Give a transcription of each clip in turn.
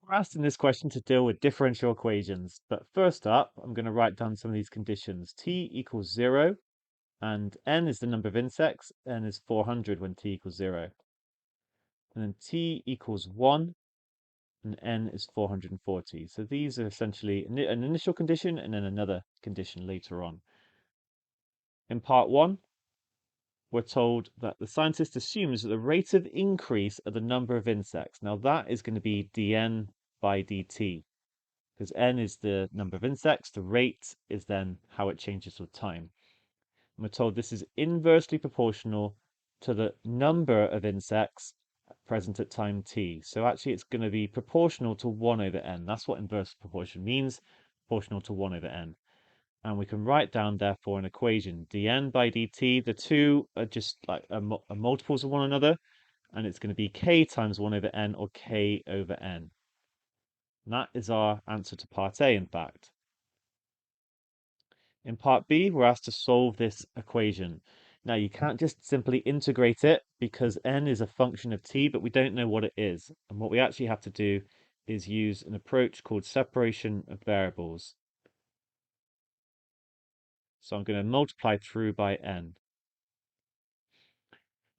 We're asked in this question to deal with differential equations, but first up, I'm going to write down some of these conditions. T equals 0, and n is the number of insects, n is 400 when t equals 0. And then t equals 1, and n is 440. So these are essentially an initial condition and then another condition later on. In part 1, we're told that the scientist assumes that the rate of increase of the number of insects. Now that is going to be dn by dt. Because n is the number of insects, the rate is then how it changes with time. And we're told this is inversely proportional to the number of insects present at time t. So actually it's going to be proportional to 1 over n. That's what inverse proportion means, proportional to 1 over n. And we can write down, therefore, an equation, dn by dt. The two are just like multiples of one another, and it's going to be k times 1 over n, or k over n. And that is our answer to part A, in fact. In part B, we're asked to solve this equation. Now, you can't just simply integrate it because n is a function of t, but we don't know what it is. And what we actually have to do is use an approach called separation of variables. So I'm going to multiply through by n.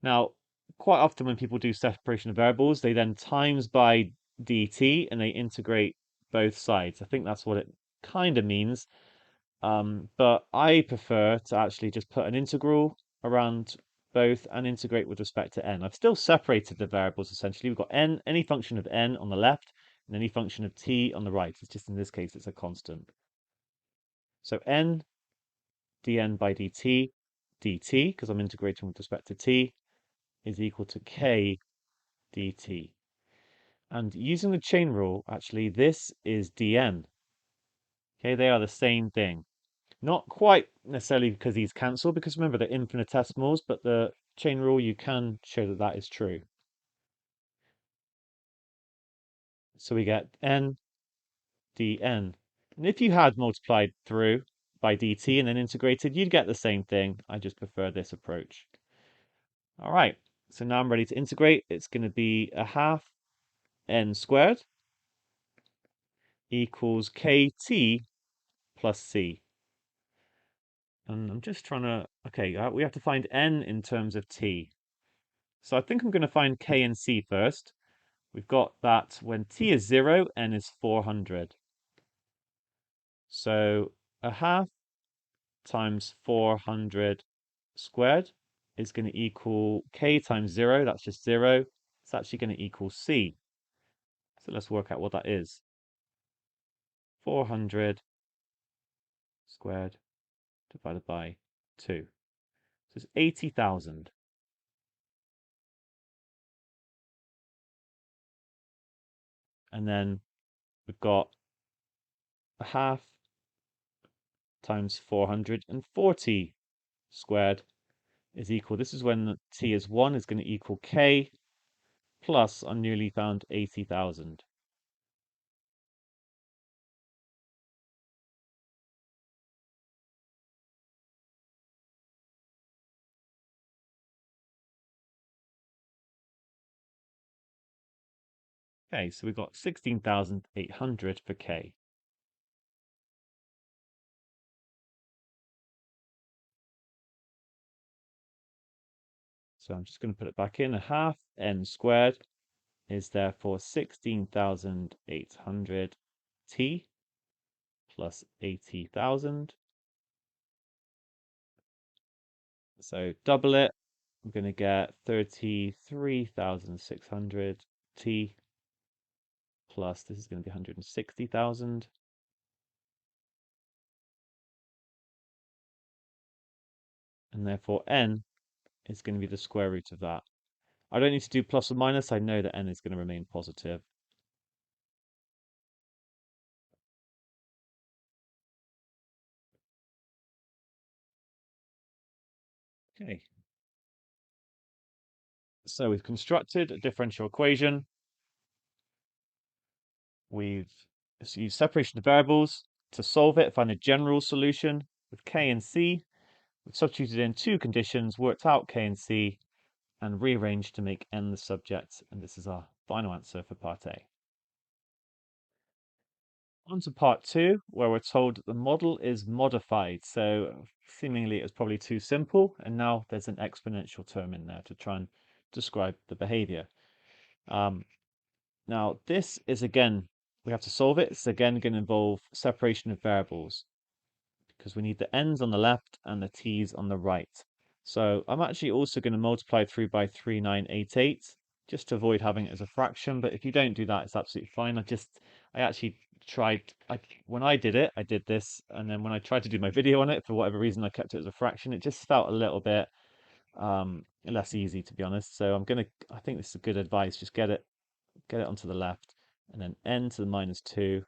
Now, quite often when people do separation of variables, they then times by dt and they integrate both sides. I think that's what it kind of means. But I prefer to actually just put an integral around both and integrate with respect to n. I've still separated the variables essentially. We've got n, any function of n on the left, and any function of t on the right. It's just in this case, it's a constant. So n dn by dt, because I'm integrating with respect to t, is equal to k dt. And using the chain rule, actually, this is dn. Okay, they are the same thing. Not quite necessarily because these cancel, because remember they're infinitesimals, but the chain rule, you can show that that is true. So we get n dn. And if you had multiplied through by dt and then integrated, you'd get the same thing. I just prefer this approach. All right, so now I'm ready to integrate. It's going to be a half n squared equals kt plus c. And I'm just trying to, okay, we have to find n in terms of t. So I think I'm going to find k and c first. We've got that when t is 0, n is 400. So a half times 400 squared is going to equal k times 0, that's just 0. It's actually going to equal c. So let's work out what that is. 400 squared divided by 2. So it's 80,000. And then we've got a half times 440 squared is equal, this is when t is 1, is going to equal k plus our newly found 80,000. Okay, so we've got 16,800 for k. So I'm just going to put it back in. A half n squared is therefore 16,800 t plus 80,000. So double it, I'm going to get 33,600 t plus, this is going to be 160,000. And therefore n is going to be the square root of that. I don't need to do plus or minus. I know that n is going to remain positive. Okay. So we've constructed a differential equation. We've used separation of variables to solve it, find a general solution with k and c. We've substituted in two conditions, worked out k and c, and rearranged to make n the subject. And this is our final answer for part A. On to part two, where we're told that the model is modified. So seemingly it was probably too simple, and now there's an exponential term in there to try and describe the behavior. Now this is again, we have to solve it. It's again going to involve separation of variables because we need the n's on the left and the t's on the right. So I'm actually also going to multiply through by 3988 just to avoid having it as a fraction. But if you don't do that, it's absolutely fine. I actually tried, when I did it, I did this. And then when I tried to do my video on it, for whatever reason, I kept it as a fraction. It just felt a little bit less easy, to be honest. So I think this is good advice. Just get it onto the left and then n to the minus 2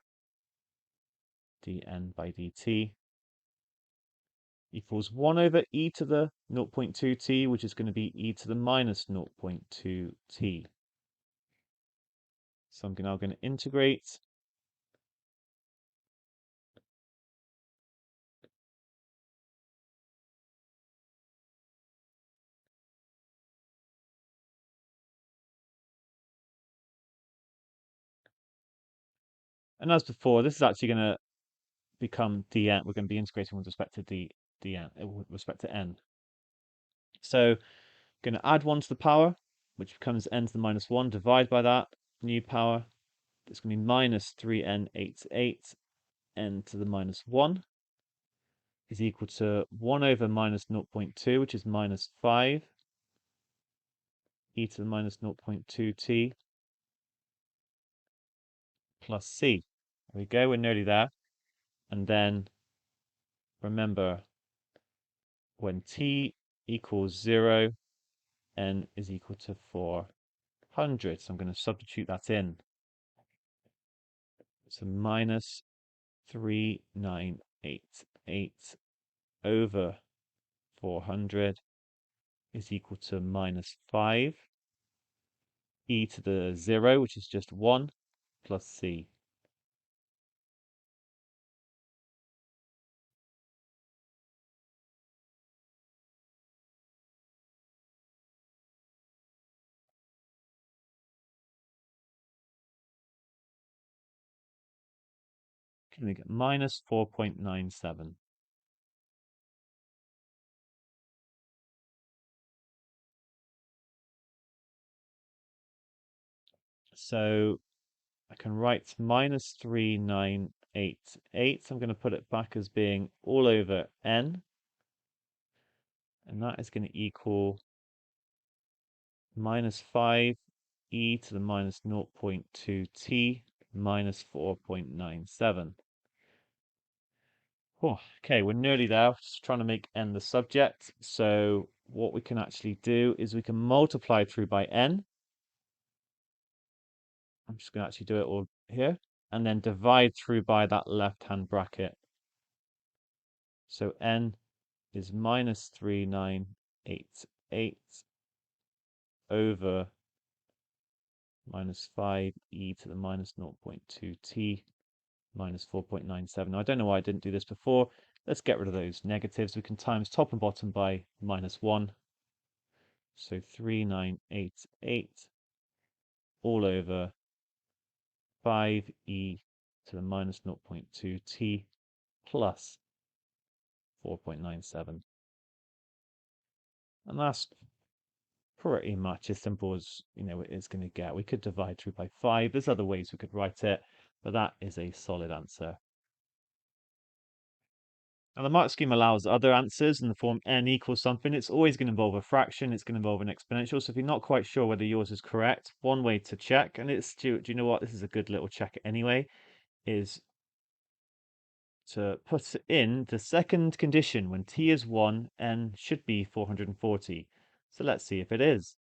dn by dt equals 1 over e to the 0.2t, which is going to be e to the minus 0.2t. So I'm now going to integrate. And as before, this is actually going to become dn. We're going to be integrating with respect to dn, with respect to n. So I'm going to add 1 to the power, which becomes n to the minus 1, divide by that, new power. It's going to be minus 3n88 n to the minus 1 is equal to 1 over minus 0.2, which is minus 5 e to the minus 0.2t plus c. There we go, we're nearly there. And then remember, when t equals 0, n is equal to 400. So I'm going to substitute that in. So minus 3988 over 400 is equal to minus 5 e to the 0, which is just 1, plus c. Can we get minus 4.97? So I can write minus 3988. I'm going to put it back as being all over n. And that is going to equal minus 5 e to the minus 0.2t minus 4.97. Oh, okay, we're nearly there. Just trying to make n the subject. So what we can actually do is we can multiply through by n. I'm just going to actually do it all here. And then divide through by that left-hand bracket. So n is minus 3988 over minus 5e to the minus 0.2t minus 4.97. Now, I don't know why I didn't do this before. Let's get rid of those negatives. We can times top and bottom by minus 1. So 3988 all over 5e to the minus 0.2t plus 4.97. And that's pretty much as simple as it's going to get. We could divide through by 5. There's other ways we could write it, but that is a solid answer. Now the mark scheme allows other answers in the form n equals something. It's always going to involve a fraction. It's going to involve an exponential. So if you're not quite sure whether yours is correct, one way to check, and do you know what? This is a good little check anyway, is to put in the second condition. When t is 1, n should be 440. So let's see if it is.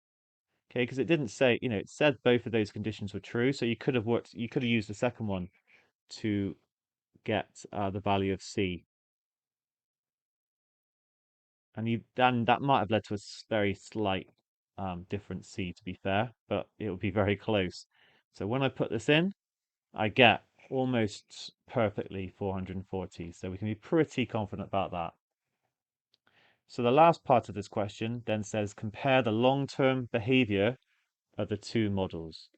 Okay, because it didn't say, it said both of those conditions were true. So you could have used the second one to get the value of c. And then that might have led to a very slight different c, to be fair, but it would be very close. So when I put this in, I get almost perfectly 440. So we can be pretty confident about that. So the last part of this question then says compare the long-term behavior of the two models.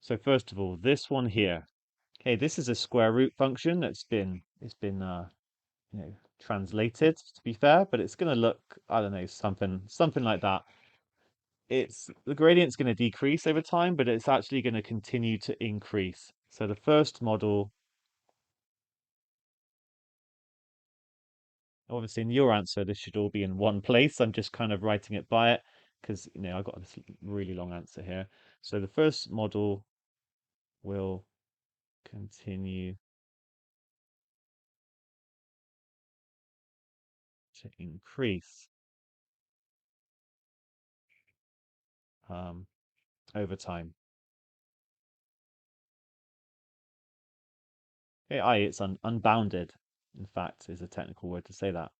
So first of all, this one here, Okay, this is a square root function it's been translated to be fair, but it's going to look, I don't know, something like that. It's the gradient's going to decrease over time, but it's actually going to continue to increase. So the first model, obviously in your answer, this should all be in one place. I'm just kind of writing it by it because, I've got this really long answer here. So the first model will continue to increase um, over time. AI, it's unbounded, in fact, is a technical word to say that,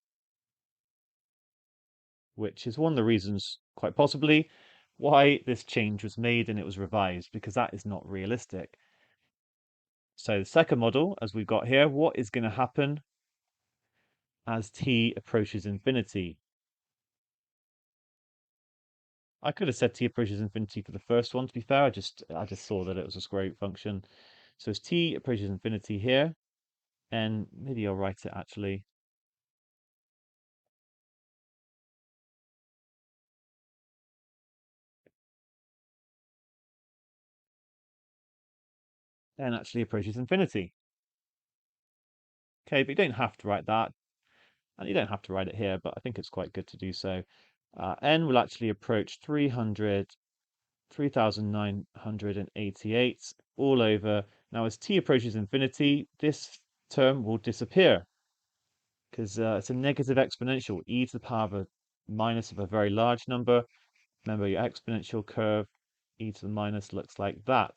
which is one of the reasons, quite possibly, why this change was made and it was revised, because that is not realistic. So the second model, as we've got here, what is going to happen as t approaches infinity? I could have said t approaches infinity for the first one, to be fair. I just saw that it was a square root function. So as t approaches infinity here, and maybe I'll write it actually. N actually approaches infinity. Okay, but you don't have to write that, and you don't have to write it here, but I think it's quite good to do so. N will actually approach 3,988 all over. Now, as t approaches infinity, this term will disappear because it's a negative exponential, e to the power of a minus of a very large number. Remember, your exponential curve, e to the minus, looks like that.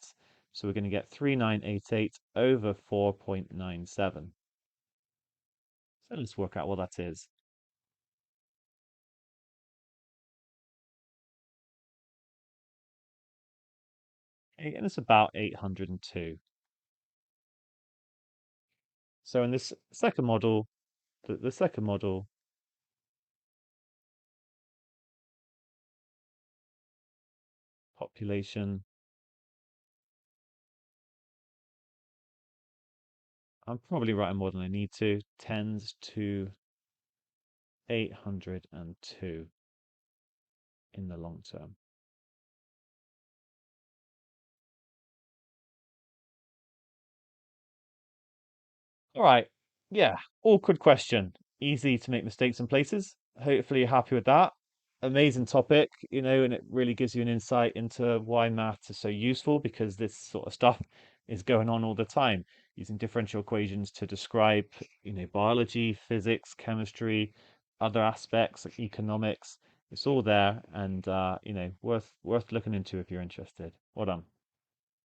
So we're going to get 3988 over 4.97. So let's work out what that is. Okay, and it's about 802. So in this second model, the second model, population, I'm probably writing more than I need to, tends to 802 in the long term. All right. Yeah. Awkward question. Easy to make mistakes in places. Hopefully you're happy with that. Amazing topic, and it really gives you an insight into why maths is so useful because this sort of stuff is going on all the time, using differential equations to describe, biology, physics, chemistry, other aspects like economics. It's all there and worth looking into if you're interested. Well done.